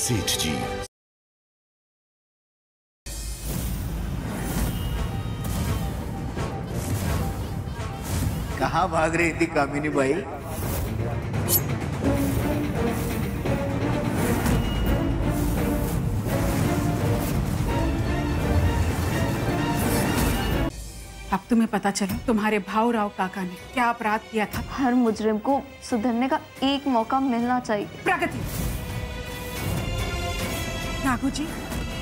सेठ जी। कहाँ भाग रही थी कामिनी भाई? अब तुम्हें पता चला तुम्हारे भाऊराव काका ने क्या अपराध किया था। हर मुजरिम को सुधरने का एक मौका मिलना चाहिए। प्रगति, नागू जी,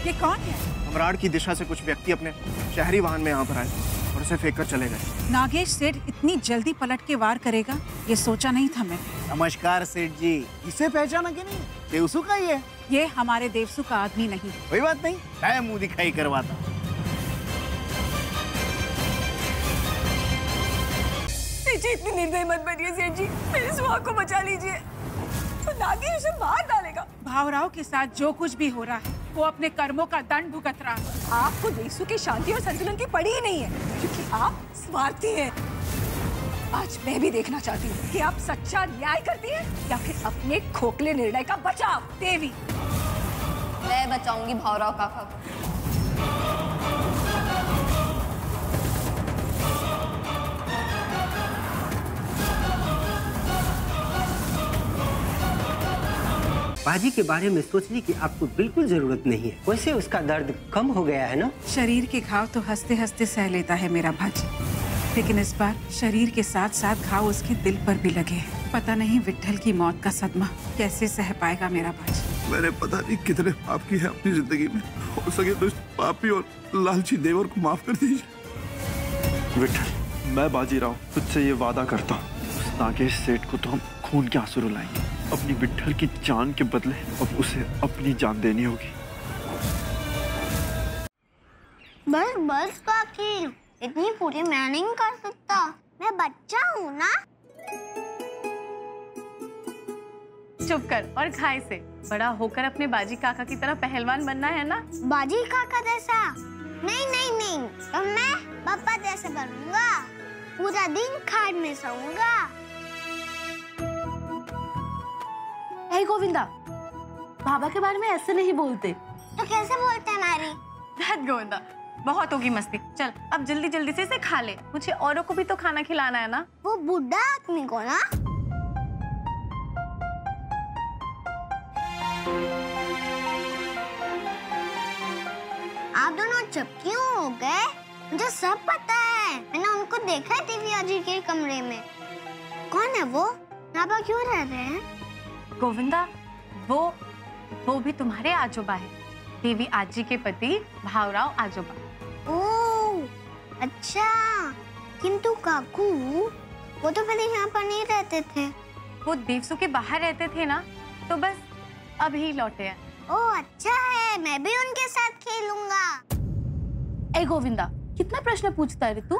ये कौन है? सम्राट की दिशा से कुछ व्यक्ति अपने शहरी वाहन में यहाँ पर आए और उसे फेंक कर चले गए। नागेश सेठ इतनी जल्दी पलट के वार करेगा ये सोचा नहीं था मैंने। नमस्कार सेठ जी। इसे पहचाना कि नहीं? देवसू का ही है। ये हमारे देवसू का आदमी नहीं। कोई बात नहीं, मैं मुंह दिखाई करवाता। सेठ जी इतनी निर्दयी मत बनिए सेठ जी, मेरे सुहाग को बचा लीजिए। तो नागेश उसे मार डालेगा। भावराव के साथ जो कुछ भी हो रहा है वो अपने कर्मों का दंड भुगत रहा है। आपको देशों की शांति और संतुलन की पड़ी ही नहीं है, क्योंकि आप स्वार्थी हैं। आज मैं भी देखना चाहती हूँ कि आप सच्चा न्याय करती हैं या फिर अपने खोखले निर्णय का बचाव। देवी, मैं बचाऊंगी भावराव काका को। बाजी के बारे में सोचने की आपको बिल्कुल जरूरत नहीं है। वैसे उसका दर्द कम हो गया है ना? शरीर के घाव तो हंसते हंसते सह लेता है मेरा भाजी, लेकिन इस बार शरीर के साथ साथ घाव उसके दिल पर भी लगे हैं। पता नहीं विट्ठल की मौत का सदमा कैसे सह पाएगा मेरा भाजी। मैंने पता नहीं कितने पाप किए हैं अपनी जिंदगी में। हो सके तो इस पापी और लालची देवर को माफ कर दीजिए। विट्ठल, मैं बाजीराव तुझसे ये वादा करता हूँ, नागेश सेठ को तो हम खून के आंसू रुलाएंगे। अपनी विट्ठल की जान के बदले अब उसे अपनी जान देनी होगी। बस बस काकी, इतनी पूरी मैं नहीं कर सकता। मैं बच्चा हूँ ना। चुप कर और खाए से। बड़ा होकर अपने बाजी काका की तरह पहलवान बनना है ना? बाजी काका जैसा? नहीं नहीं नहीं, तो मैं पापा जैसा बनूंगा। पूरा दिन खाट में सोऊंगा। हे गोविंदा, बाबा के बारे में ऐसे नहीं बोलते। तो कैसे बोलते हैं मारी? गोविंदा, बहुत होगी मस्ती। चल अब जल्दी जल्दी से इसे खा ले, मुझे औरों को भी तो खाना खिलाना है ना। वो बुढ़ा आदमी को ना? आप दोनों चुप क्यों हो गए? मुझे सब पता है, मैंने उनको देखा है टीवी आजी के कमरे में। कौन है वो? यहाँ पर क्यों रह रहे हैं? गोविंदा, वो भी तुम्हारे आजोबा है, देवी आजी के पति भावराव आजोबा। ओह अच्छा, किंतु काकू वो तो पहले यहाँ पर नहीं रहते थे। वो देवसू के बाहर रहते थे ना, तो बस अभी लौटे हैं। ओह अच्छा है, मैं भी उनके साथ खेलूंगा। ए गोविंदा, कितना प्रश्न पूछता है तू?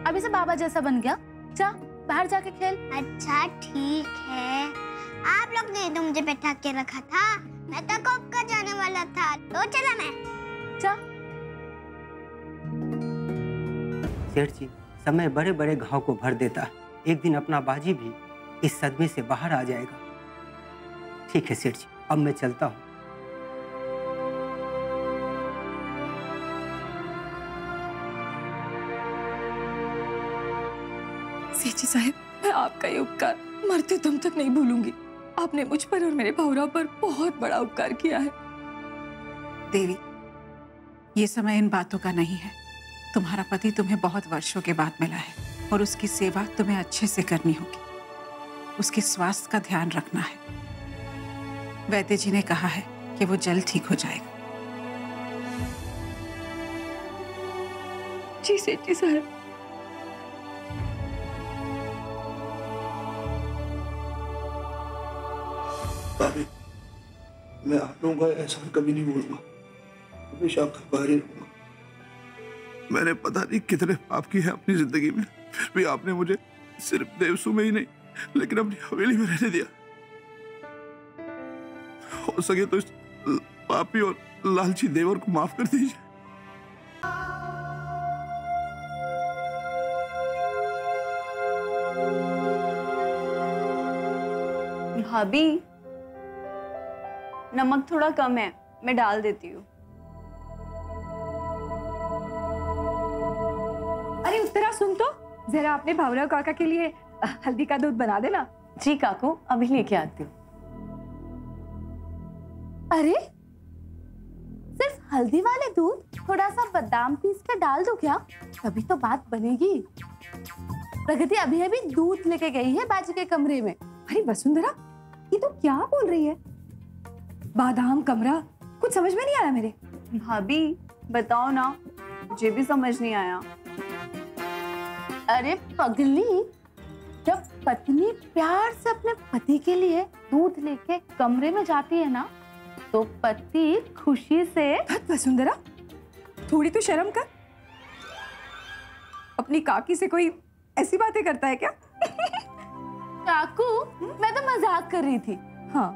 अभी से बाबा जैसा बन गया। जा बाहर जाके खेल। अच्छा ठीक है, आप लोग ने तो मुझे बैठा के रखा था, मैं तो कब का जाने वाला था, तो चला मैं। जा। सेठ जी, समय बड़े बड़े घाव को भर देता है। एक दिन अपना बाजी भी इस सदमे से बाहर आ जाएगा। ठीक है सेठ जी, अब मैं चलता हूँ। सेठ जी साहब, मैं आपका ये उपकार मरते दम तक नहीं भूलूंगी। आपने मुझ पर और मेरे भावराव पर बहुत बड़ा उपकार किया है। देवी, ये समय इन बातों का नहीं है। तुम्हारा पति तुम्हें बहुत वर्षों के बाद मिला है और उसकी सेवा तुम्हें अच्छे से करनी होगी। उसके स्वास्थ्य का ध्यान रखना है। वैद्य जी ने कहा है कि वो जल्द ठीक हो जाएगा। जी सेठ जी साहब। भाभी, मैं आप लोगों का एहसान कभी नहीं भूलूंगा, हमेशा आपका आभारी रहूंगा। मैंने पता नहीं कितने पाप किए हैं अपनी जिंदगी में, फिर भी आपने मुझे सिर्फ देवसू में ही नहीं लेकिन अपनी हवेली में रहने दिया। हो सके तो इस पापी और लालची देवर को माफ कर दीजिए। भाभी, नमक थोड़ा कम है, मैं डाल देती हूँ। अरे उत्तरा सुन तो, जरा अपने भावराव काका के लिए हल्दी का दूध बना देना। जी काकू, अभी लेके आती हूँ। अरे सिर्फ हल्दी वाले दूध, थोड़ा सा बादाम पीस के डाल दो क्या? तभी तो बात बनेगी। प्रगति अभी अभी दूध लेके गई है बाजी के कमरे में। अरे वसुंधरा, ये तो क्या बोल रही है? बादाम कमरा, कुछ समझ में नहीं आया मेरे। भाभी बताओ ना, मुझे भी समझ नहीं आया। अरे पगली, जब पत्नी प्यार से अपने पति के लिए दूध लेके कमरे में जाती है ना, तो पति खुशी से। वसुंधरा, थोड़ी तो शर्म कर। अपनी काकी से कोई ऐसी बातें करता है क्या? काकू, मैं तो मजाक कर रही थी। हाँ,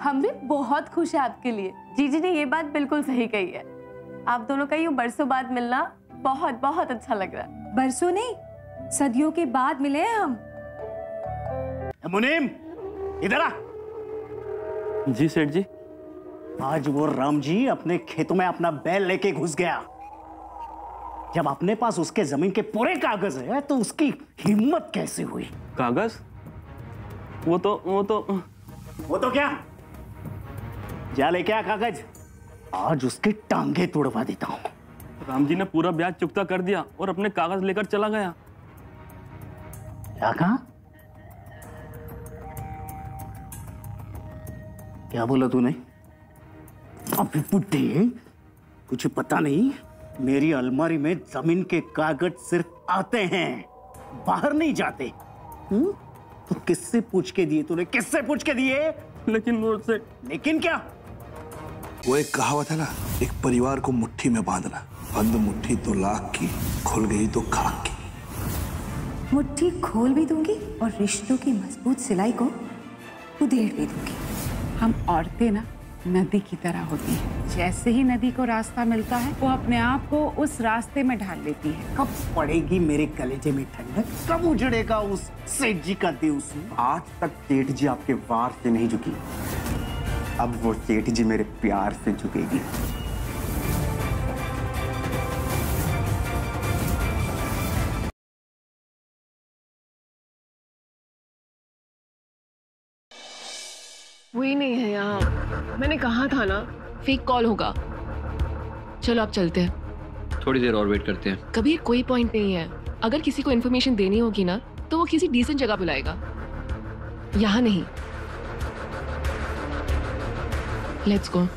हम भी बहुत खुश हैं आपके लिए। जीजी ने ये बात बिल्कुल सही कही है। आप दोनों का यूं बरसों बाद मिलना बहुत बहुत अच्छा लग रहा है। बरसों नहीं, सदियों के बाद मिले हैं हम। मुनीम, इधर आ। जी सेठ जी। आज वो राम जी अपने खेतों में अपना बैल लेके घुस गया। जब अपने पास उसके जमीन के पूरे कागज है तो उसकी हिम्मत कैसे हुई? कागज? वो तो क्या? जा लेके आ कागज, आज उसकी टांगे तोड़वा देता हूँ। राम जी ने पूरा ब्याज चुकता कर दिया और अपने कागज लेकर चला गया। क्या कहा? क्या बोला तूने? अभी बुड्ढे, तुझे पता नहीं, मेरी अलमारी में जमीन के कागज सिर्फ आते हैं, बाहर नहीं जाते। तो किससे पूछ के दिए तूने? किससे पूछ के दिए? लेकिन वो से... लेकिन क्या? वो एक कहावत है ना, एक परिवार को मुट्ठी में बांधना। बंद मुट्ठी तो लाख की, खुल गई तो खाक की। मुट्ठी खोल भी दूंगी और रिश्तों की मजबूत सिलाई को उधेड़ भी दूंगी। हम औरतें ना नदी की तरह होती हैं। जैसे ही नदी को रास्ता मिलता है, वो अपने आप को उस रास्ते में ढाल लेती है। कब पड़ेगी मेरे कलेजे में ठंडक? कब उजड़ेगा उस सेठ जी का देउस? आज तक सेठ जी आपके वार से नहीं झुकी, अब वो सेठ जी मेरे प्यार से झुकेगी। वही नहीं है यहाँ। मैंने कहा था ना, फेक कॉल होगा। चलो आप चलते हैं। थोड़ी देर और वेट करते हैं। कभी कोई पॉइंट नहीं है। अगर किसी को इन्फॉर्मेशन देनी होगी ना, तो वो किसी डिसेंट जगह बुलाएगा, यहाँ नहीं। Let's go.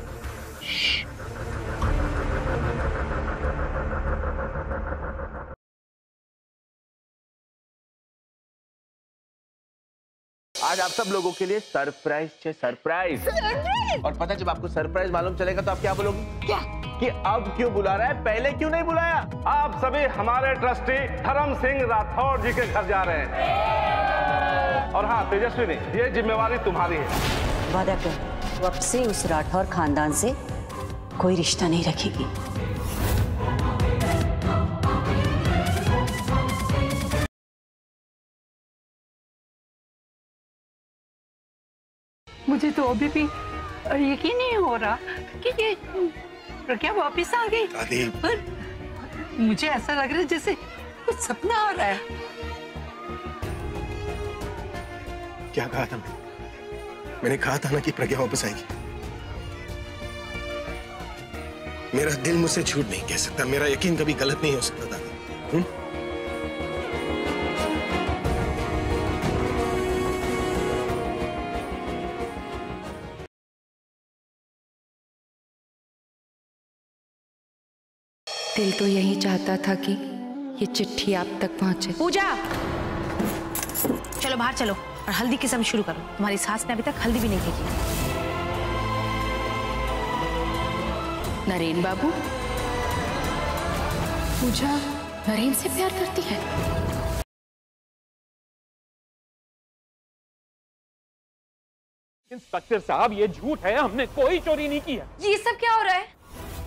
आज आप सब लोगों के लिए सरप्राइज है, सरप्राइज। और पता, जब आपको सरप्राइज मालूम चलेगा तो आप क्या बोलोगी? क्या? कि अब क्यों बुला रहा है, पहले क्यों नहीं बुलाया? आप सभी हमारे ट्रस्टी धर्म सिंह राठौर जी के घर जा रहे हैं। और हाँ तेजस्विनी, ये जिम्मेवारी तुम्हारी है। वादा कर, तो अब से उस राठौर खानदान से कोई रिश्ता नहीं रखेगी। मुझे तो अभी भी यकीन नहीं हो रहा कि ये प्रज्ञा वापस आ गई। पर मुझे ऐसा लग रहा है जैसे कुछ सपना आ रहा है। क्या कहा था मैंने कहा था ना कि प्रज्ञा वापस आएगी। मेरा दिल मुझसे झूठ नहीं कह सकता, मेरा यकीन कभी गलत नहीं हो सकता था। दिल तो यही चाहता था कि ये चिट्ठी आप तक पहुंचे। पूजा, चलो बाहर चलो और हल्दी की रस्म शुरू करो। तुम्हारी सास ने अभी तक हल्दी भी नहीं फेंकी। नरेन बाबू, पूजा नरेन से प्यार करती है। इंस्पेक्टर साहब, ये झूठ है, हमने कोई चोरी नहीं की है। ये सब क्या हो रहा है?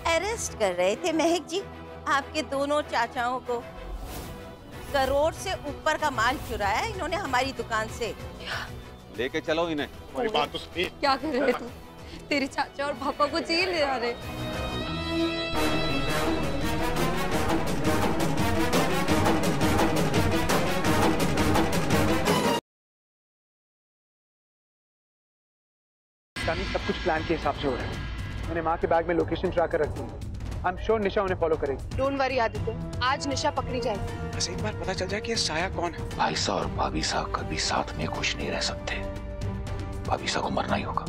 अरेस्ट कर रहे थे महक जी आपके दोनों चाचाओं को। करोड़ से ऊपर का माल चुराया इन्होंने हमारी दुकान से। लेके चलो इन्हें। हमारी बात तो सुनिए। क्या कर रहे तुम? तेरे चाचा और पापा को जेल ले आ रहे। सब कुछ प्लान के हिसाब से हो रहा है। मैंने माँ के बैग में लोकेशन ट्रैक कर रखी है। आई एम श्योर निशा उन्हें फॉलो करेगी। डोंट वरी आदित्य, आज निशा पकड़ी जाएगी। बस एक बार पता चल जाए कि ये साया कौन है। आयशा और भाभीसा कभी साथ में खुश नहीं रह सकते। भाभीसा को मरना ही होगा।